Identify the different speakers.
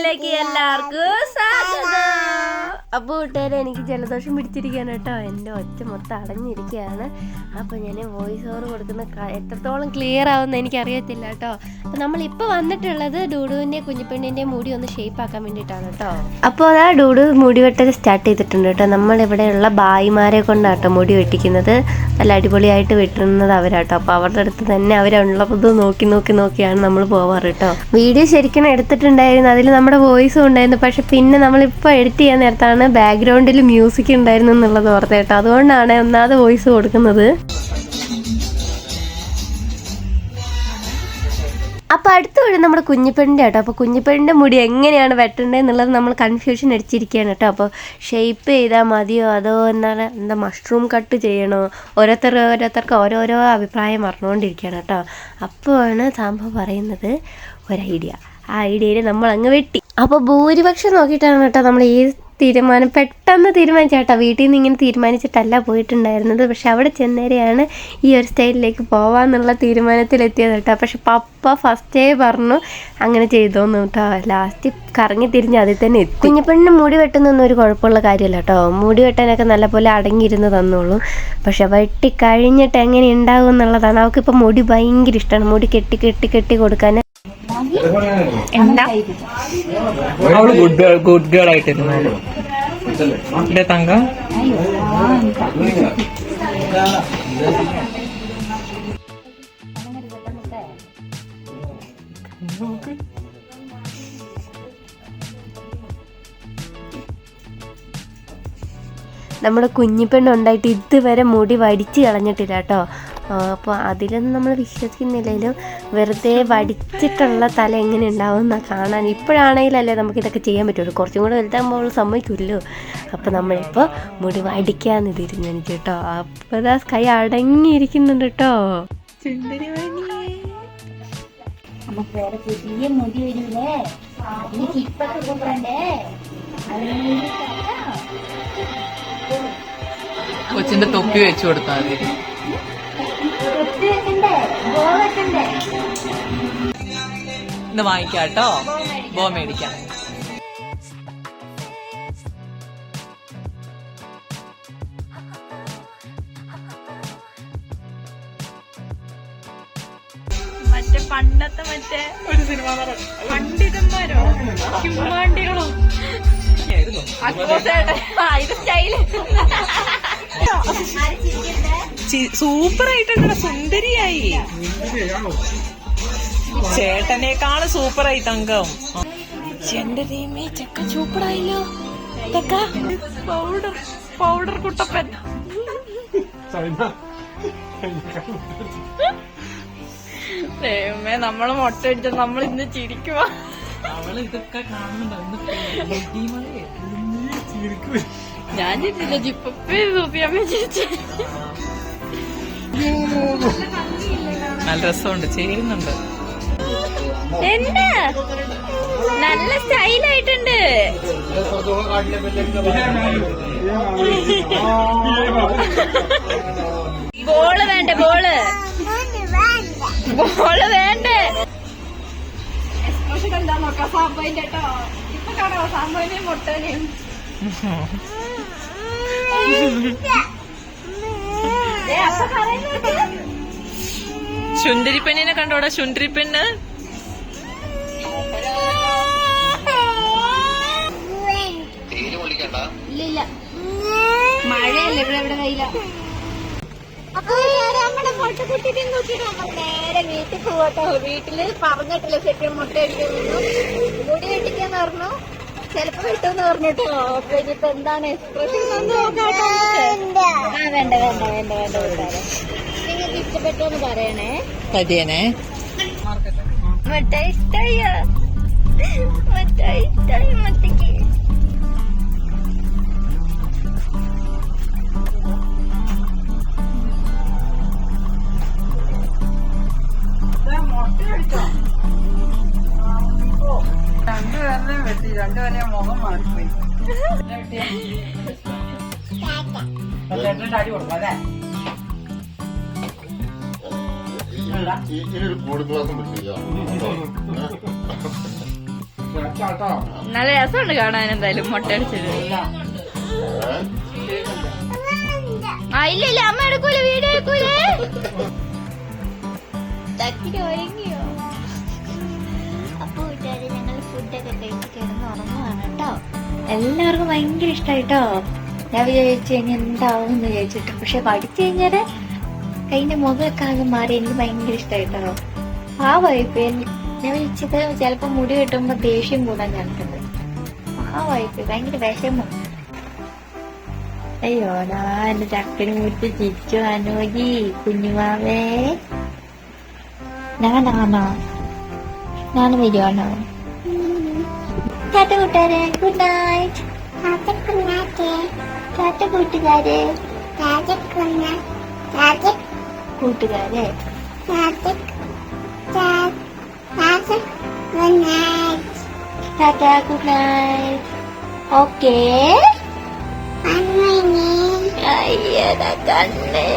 Speaker 1: വീഡിയോയിലേക്ക് എല്ലാവർക്കും സ്വാഗതം. അപ്പോൾ കൂട്ടുകാരെ, എനിക്ക് ജലദോഷം പിടിച്ചിരിക്കുകയാണ് കേട്ടോ. എൻ്റെ ഒച്ച മൊത്തം അടഞ്ഞിരിക്കുകയാണ്. അപ്പോൾ ഞാൻ വോയിസ് ഓവർ കൊടുക്കുന്ന എത്രത്തോളം ക്ലിയർ ആവുമെന്ന് എനിക്കറിയത്തില്ല കേട്ടോ. അപ്പോൾ നമ്മളിപ്പോൾ വന്നിട്ടുള്ളത് ഡൂഡുവിൻ്റെ കുഞ്ഞിപ്പെണ്ണിൻ്റെ മുടി ഒന്ന് ഷേപ്പ് ആക്കാൻ വേണ്ടിയിട്ടാണ് കേട്ടോ. അപ്പോൾ അതാ ഡൂഡു മുടി വെട്ടൽ സ്റ്റാർട്ട് ചെയ്തിട്ടുണ്ട് കേട്ടോ. നമ്മളിവിടെയുള്ള ബായിമാരെ കൊണ്ടാട്ടോ മുടി വെട്ടിക്കുന്നത്. നല്ല അടിപൊളിയായിട്ട് വെട്ടുന്നത് അവരാട്ടോ. അപ്പോൾ അവരുടെ അടുത്ത് തന്നെ അവരുള്ളത് നോക്കിയാണ് നമ്മൾ പോവാറ് കേട്ടോ. വീഡിയോ ശരിക്കും എടുത്തിട്ടുണ്ടായിരുന്നു, അതിൽ നമ്മുടെ വോയിസും ഉണ്ടായിരുന്നു. പക്ഷെ പിന്നെ നമ്മളിപ്പോൾ എഡിറ്റ് ചെയ്യാൻ നേരത്താണ് ബാക്ക്ഗ്രൗണ്ടിൽ മ്യൂസിക് ഉണ്ടായിരുന്നു എന്നുള്ളത് ഓർത്ത് കേട്ടോ. അതുകൊണ്ടാണ് ഒന്നാമത് വോയിസ് കൊടുക്കുന്നത്. അപ്പോൾ അടുത്ത വഴി നമ്മുടെ കുഞ്ഞിപ്പെണ്ണിൻ്റെ കേട്ടോ. അപ്പോൾ കുഞ്ഞിപ്പെണ്ണിൻ്റെ മുടി എങ്ങനെയാണ് വെട്ടേണ്ടത് എന്നുള്ളത് നമ്മൾ കൺഫ്യൂഷൻ അടിച്ചിരിക്കുകയാണ് കേട്ടോ. അപ്പോൾ ഷേപ്പ് ചെയ്താൽ മതിയോ അതോ എന്താ മഷ്റൂം കട്ട് ചെയ്യണോ, ഓരോരുത്തർക്ക് ഓരോരോ അഭിപ്രായം പറഞ്ഞുകൊണ്ടിരിക്കുകയാണ് കേട്ടോ. അപ്പോഴാണ് സംഭവം പറയുന്നത് ഒരു ഐഡിയ. ആ ഐഡിയയിൽ നമ്മൾ അങ്ങ് വെട്ടി. അപ്പോൾ ഭൂരിപക്ഷം നോക്കിയിട്ടാണ് കേട്ടോ നമ്മൾ ഈ തീരുമാനം പെട്ടെന്ന് തീരുമാനിച്ചേട്ടാ. വീട്ടിൽ നിന്ന് ഇങ്ങനെ തീരുമാനിച്ചിട്ടല്ല പോയിട്ടുണ്ടായിരുന്നത്. പക്ഷെ അവിടെ ചെന്നേരെയാണ് ഈ ഒരു സ്റ്റൈലിലേക്ക് പോവാന്നുള്ള തീരുമാനത്തിലെത്തിയത് കേട്ടോ. പക്ഷെ പപ്പ ഫസ്റ്റേ പറഞ്ഞു അങ്ങനെ ചെയ്തോന്ന് കേട്ടോ. ലാസ്റ്റ് കറങ്ങി തിരിഞ്ഞ് അതിൽ തന്നെ എത്തി. കുഞ്ഞിപ്പെണ്ണിന് മുടി വെട്ടുന്നൊന്നും ഒരു കുഴപ്പമുള്ള കാര്യമല്ല കേട്ടോ. മുടി വെട്ടാനൊക്കെ നല്ലപോലെ അടങ്ങിയിരുന്ന് തന്നോളൂ. പക്ഷെ വെട്ടി കഴിഞ്ഞിട്ട് എങ്ങനെ ഉണ്ടാകും എന്നുള്ളതാണ്. അവൾക്കിപ്പോൾ മുടി ഭയങ്കര ഇഷ്ടമാണ്. മുടി കെട്ടി കൊടുക്കാൻ.
Speaker 2: എന്താ അവള് ഗുഡ് ഗേൾ ആയിട്ടിരുന്നു തങ്കം.
Speaker 1: നമ്മുടെ കുഞ്ഞിപ്പെണ്ണുണ്ടായിട്ട് ഇതുവരെ മുടി വടിച്ച് കളഞ്ഞിട്ടില്ല കേട്ടോ. അപ്പോൾ അതിലൊന്നും നമ്മൾ വിശ്വസിക്കുന്നില്ലെങ്കിലും വെറുതെ വടിച്ചിട്ടുള്ള തല എങ്ങനെ ഉണ്ടാവും എന്നാ കാണാൻ. ഇപ്പോഴാണെങ്കിലല്ലേ നമുക്കിതൊക്കെ ചെയ്യാൻ പറ്റുള്ളൂ. കുറച്ചും കൂടെ വലുതാകുമ്പോൾ അവൾ സമ്മതിക്കുമല്ലോ. അപ്പോൾ നമ്മളിപ്പോൾ മുടി വടിക്കാന്ന് തീരുമാനിച്ചു കേട്ടോ. അപ്പോൾ അതാ കൈ അടങ്ങിയിരിക്കുന്നുണ്ട് കേട്ടോ.
Speaker 3: പുതിയ മുടി വരൂലേ, ഇപ്പൊക്കെ കൊണ്ടേ
Speaker 2: കൊച്ചിന്റെ തൊപ്പി വെച്ചു കൊടുത്താൽ മതി. ഇന്ന് വാങ്ങിക്കാട്ടോ, ബോ മേടിക്കാം.
Speaker 4: പണ്ടത്തെ ഒരു സിനിമ പണ്ഡിതന്മാരോ ഹിമാണ്ടികളോ
Speaker 2: സൂപ്പർ ആയിട്ടുണ്ട്, സുന്ദരിയായി. ചേട്ടനേക്കാള് സൂപ്പറായി തങ്കം. എന്റെ ദൈവമേ, ചെക്ക സൂപ്പറായില്ലോ.
Speaker 4: പൗഡർ കുട്ടപ്പൻ. ദൈവമേ, നമ്മള് മുട്ട അടിച്ച നമ്മൾ ഇന്ന് ചിരിക്കുവാ.
Speaker 2: അവള് ഇതൊക്കെ കാണുന്നുണ്ടോ?
Speaker 4: ഞാൻ ചിരിച്ചില്ല, ജിപ്പേ സൂപ്പിയമ്മ ചിരിച്ചു.
Speaker 2: നല്ല രസമുണ്ട്, ചേരുന്നുണ്ട്.
Speaker 4: എന്താ നല്ല സ്റ്റൈലായിട്ടുണ്ട്. ബോള് വേണ്ടേ? ബോള് വേണ്ടേ? എക്സ്പ്രഷൻ എന്താ നോക്കാം സാമ്പാറിന്റെ കേട്ടോ. ഇപ്പൊ കാണാമോ സാമ്പാറിനെയും മുട്ടനെയും?
Speaker 2: ശുണ്ടരിപ്പെണ്ണിനെ കണ്ടോടാ, ശുണ്ടരിപ്പെണ്ണ്.
Speaker 3: ഇല്ല, മഴയല്ലേ ഇവിടെ കയ്യില. അപ്പൊ നമ്മുടെ മുട്ടക്കുട്ടിനെ നോക്കിയിട്ട് നമ്മൾ നേരെ വീട്ടിൽ പോകട്ടോ. വീട്ടില് പറഞ്ഞിട്ടില്ല ശരിക്കും മുട്ട അടിക്കുന്നു, മുടി വെട്ടിക്കാന്ന് പറഞ്ഞു. ചെലപ്പോ കിട്ടുമെന്ന് പറഞ്ഞിട്ടോ. അപ്പൊ ഇനിയിപ്പോ എന്താണ് എക്സ്പ്രഷൻ നോക്കാട്ടോ. വേണ്ട നിങ്ങൾക്ക് ഇഷ്ടപ്പെട്ടോന്ന് പറയണേ.
Speaker 2: പതിയനെ
Speaker 3: മുട്ട ഇഷ്ടയോ? മുട്ടയ്ക്ക്
Speaker 4: രണ്ടുപേരുടെയും വെട്ടി, രണ്ടുപേരെയും മുഖം മാറിപ്പോയി. അടി കൊടുക്കും അല്ലേ?
Speaker 5: ഇനി ഒരു കൂടി ക്ലാസ് പഠിപ്പിക്കാം.
Speaker 4: നല്ല രസമുണ്ട് കാണാൻ എന്തായാലും മുട്ട അടിച്ചത്. ആ ഇല്ല അമ്മ എടുക്കൂല, വീഡിയോ എടുക്കൂലേ.
Speaker 3: ഒരുങ്ങിയോ? അപ്പൊ കൂട്ടുകാരെ ഞങ്ങൾ ഫുഡൊക്കെ കഴിച്ച് കിടന്ന് ഉറങ്ങുവാണ് കേട്ടോ. എല്ലാവർക്കും ഭയങ്കര ഇഷ്ടായിട്ടോ. ഞാൻ വിചാരിച്ചു കഴിഞ്ഞാൽ എന്താവും എന്ന് വിചാരിച്ചിട്ട്, പക്ഷെ പഠിച്ചു കഴിഞ്ഞാല് കൈന്റെ മുഖമൊക്കെ ആകെ മാറി. എനിക്ക് ഭയങ്കര ഇഷ്ടായിട്ടോ. ആ വൈപ്പ് ഞാൻ വിളിച്ചത് ചിലപ്പോ മുടി കിട്ടുമ്പോ ദേഷ്യം കൂടാൻ കണ്ടിട്ടുണ്ട്. ആ വൈപ്പ് ഭയങ്കര വിഷമം. അയ്യോടാ എന്റെ ചക്കന് മുറ്റി ചിച്ചു അനുജി കുഞ്ഞുമാവേ. ഞാനാണോ വരുവാണോ? ടാറ്റ കൂട്ടുകാരെ, ഗുഡ് നൈറ്റ്. ടാറ്റ കൂട്ടുകാരെ, കൂട്ടുകാരെ ടാറ്റ ഗുഡ് നൈറ്റ്. ഓക്കേ അയ്യടാ കണ്ണേ.